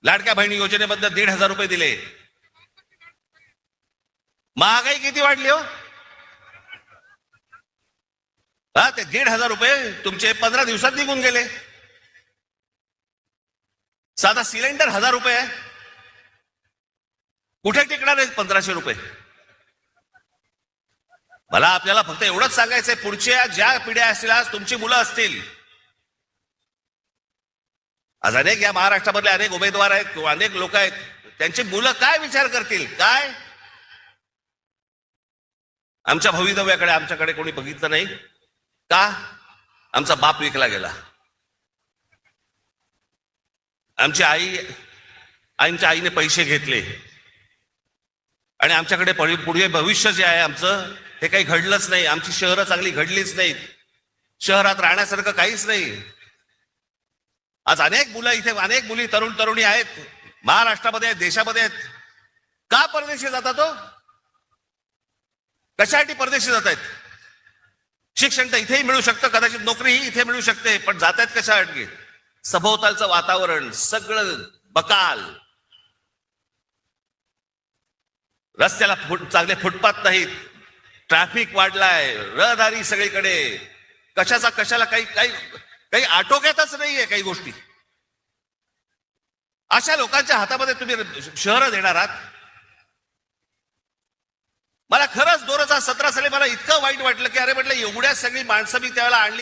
लाडक्या बहिणी योजनेबद्दल 1,500 रुपये दिले. महागाई किती वाढली हो? हा, ते 1,500 रुपये तुमचे 15 दिवसात निघून गेले. साधा सिलेंडर 1,000 रुपये आहे. कुठे टिकणार आहे 1,500 रुपये? मला आपल्याला फक्त एवढंच सांगायचंय, पुढच्या ज्या पिढ्या असतील, आज तुमची मुलं असतील, आज अनेक या महाराष्ट्रामधले अनेक उमेदवार आहेत, अनेक लोक आहेत, त्यांची मुलं काय विचार करतील? काय आमच्या भवितव्याकडे आमच्याकडे कोणी बघितलं नाही का? आमचा बाप विकला गेला, आमच्या आईने पैसे घेतले, आणि आमच्याकडे पुढे भविष्य जे आहे आमचं, हे काही घडलंच नाही. आमची शहरं चांगली घडलीच नाहीत. शहरात राहण्यासारखं काहीच नाही. आज अनेक मुलं इथे, अनेक मुली, तरुण तरुणी आहेत, महाराष्ट्रामध्ये आहेत, देशामध्ये आहेत. का परदेशी जातात हो? कशासाठी परदेशी जात आहेत? शिक्षण तर इथेही मिळू शकतं, कदाचित नोकरीही इथे मिळू शकते, पण जात आहेत कशासाठी? सभोवतालचं वातावरण सगळं बकाल, रस्त्याला चांगले फुटपाथ नाहीत, ट्रॅफिक वाढलाय, रहदारी सगळीकडे, कशाला काही आटोक्यातच नाहीये काही गोष्टी. अशा लोकांच्या हातामध्ये तुम्ही शहरं देणार आहात? मला खरंच 2017 साली मला इतकं वाईट वाटलं की अरे म्हटलं, एवढ्या सगळी माणसं मी त्यावेळेला आणली.